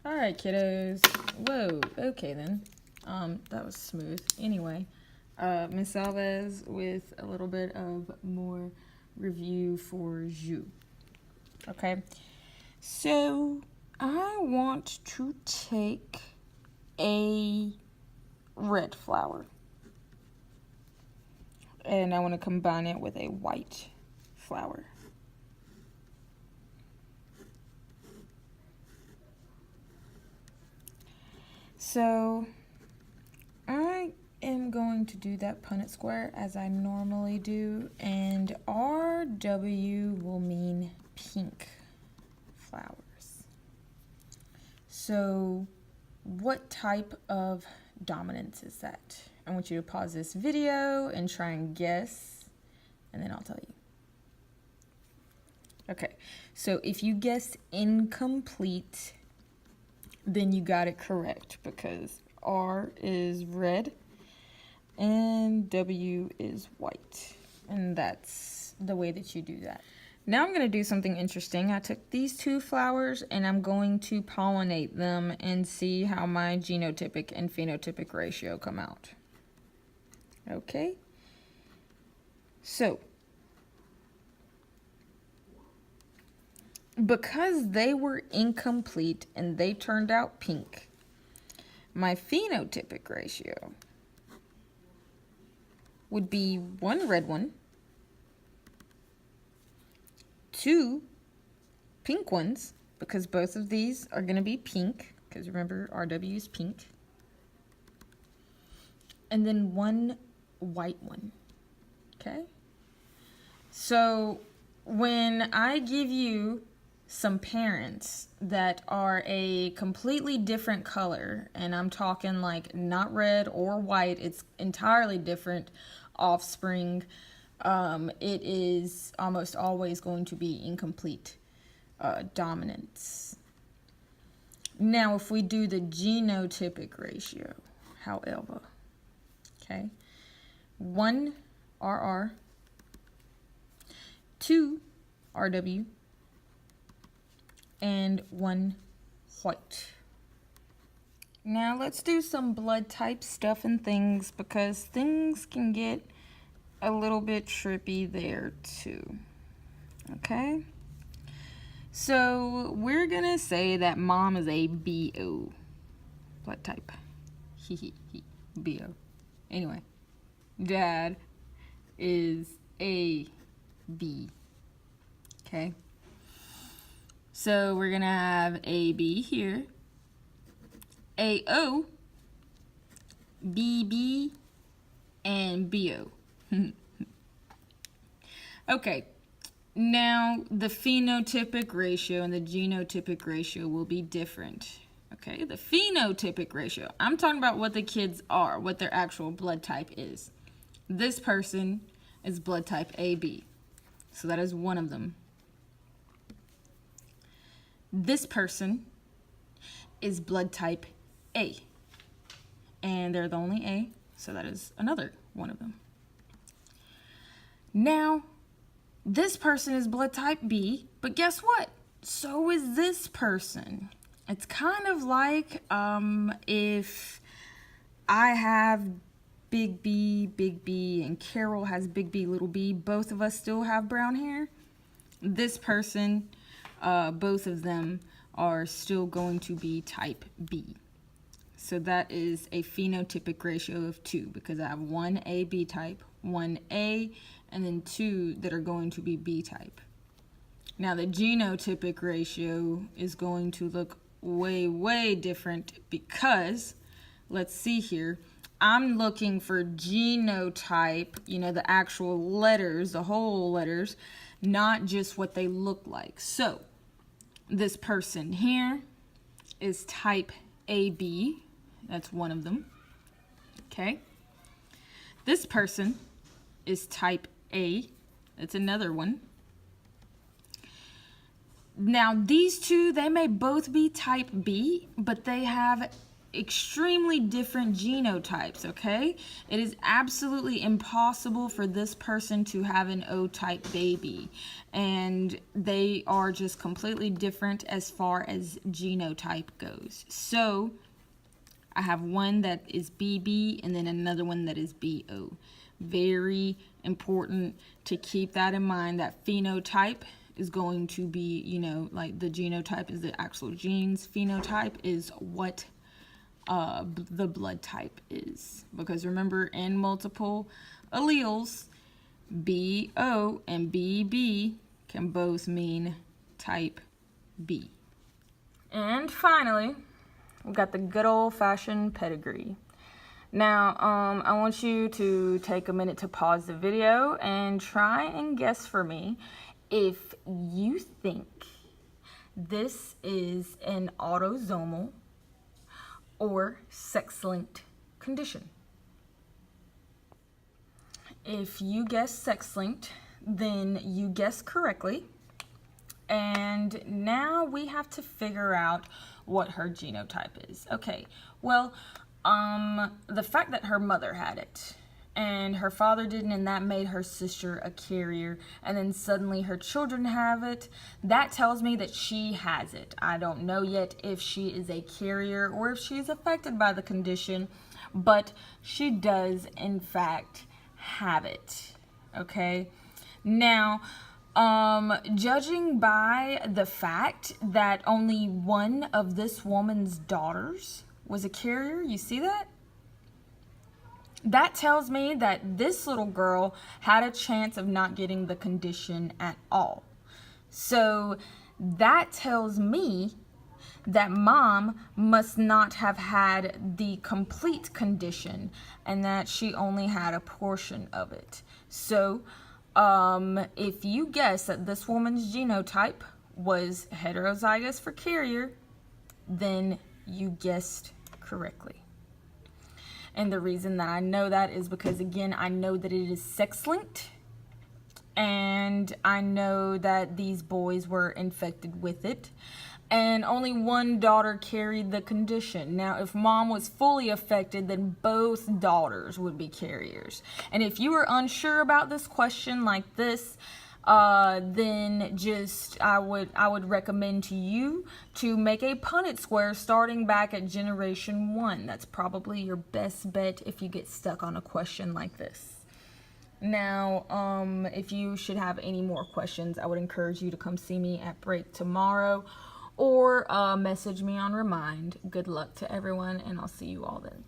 All right, kiddos. Whoa. Okay then. That was smooth. Anyway, Miss Alves with a little bit of more review for you. Okay. So I want to take a red flower and I want to combine it with a white flower. So I am going to do that Punnett square as I normally do, and RW will mean pink flowers. So what type of dominance is that? I want you to pause this video and try and guess, and then I'll tell you. Okay, so if you guessed incomplete, then you got it correct because R is red and W is white. And that's the way that you do that. Now I'm going to do something interesting. I took these two flowers and I'm going to pollinate them and see how my genotypic and phenotypic ratio come out. Okay? So, because they were incomplete and they turned out pink, my phenotypic ratio would be 1 red one, 2 pink ones, because both of these are going to be pink, because remember RW is pink, and then 1 white one. Okay? So when I give you some parents that are a completely different color, and I'm talking like not red or white, it's entirely different offspring, it is almost always going to be incomplete dominance. Now if we do the genotypic ratio, however, okay, 1 RR, 2 RW, and 1 white. Now let's do some blood type stuff and things, because things can get a little bit trippy there too. Okay? So we're gonna say that mom is a BO blood type. BO. Anyway, dad is a B. Okay? So we're going to have AB here, AO, BB, and BO. Okay, now the phenotypic ratio and the genotypic ratio will be different. Okay, the phenotypic ratio, I'm talking about what the kids are, what their actual blood type is. This person is blood type AB, so that is one of them. This person is blood type A, and they're the only A, so that is another one of them. Now, this person is blood type B, but guess what? So is this person. It's kind of like if I have big B, and Carol has big B, little b, both of us still have brown hair. This person, both of them are still going to be type B. So that is a phenotypic ratio of 2, because I have 1 AB type, 1 A, and then 2 that are going to be B type. Now the genotypic ratio is going to look way different, because, let's see here, I'm looking for genotype, you know, the actual letters, the whole letters, not just what they look like. So this person here is type AB. That's one of them. Okay. This person is type A. That's another one. Now these two, they may both be type B, but they have extremely different genotypes, okay? It is absolutely impossible for this person to have an O-type baby, and they are just completely different as far as genotype goes. So I have one that is BB and then another one that is BO. Very important to keep that in mind, that phenotype is going to be, you know, like the genotype is the actual genes. Phenotype is what the blood type is. Because remember, in multiple alleles, BO and BB can both mean type B. And finally, we got the good old-fashioned pedigree. Now, I want you to take a minute to pause the video and try and guess for me if you think this is an autosomal or sex-linked condition. If you guess sex-linked, then you guess correctly. And now we have to figure out what her genotype is. Okay, well, the fact that her mother had it and her father didn't, and that made her sister a carrier, and then suddenly her children have it, that tells me that she has it. I don't know yet if she is a carrier or if she's affected by the condition, but she does in fact have it. Okay, now judging by the fact that only one of this woman's daughters was a carrier, you see that? That tells me that this little girl had a chance of not getting the condition at all. So that tells me that mom must not have had the complete condition and that she only had a portion of it. So if you guess that this woman's genotype was heterozygous for carrier, then you guessed correctly. And the reason that I know that is because, again, I know that it is sex-linked, and I know that these boys were infected with it, and only one daughter carried the condition. Now, if mom was fully affected, then both daughters would be carriers. And if you are unsure about this question like this, then just I would recommend to you to make a Punnett square starting back at generation 1. That's probably your best bet if you get stuck on a question like this. Now, if you should have any more questions, I would encourage you to come see me at break tomorrow or message me on Remind. Good luck to everyone, and I'll see you all then.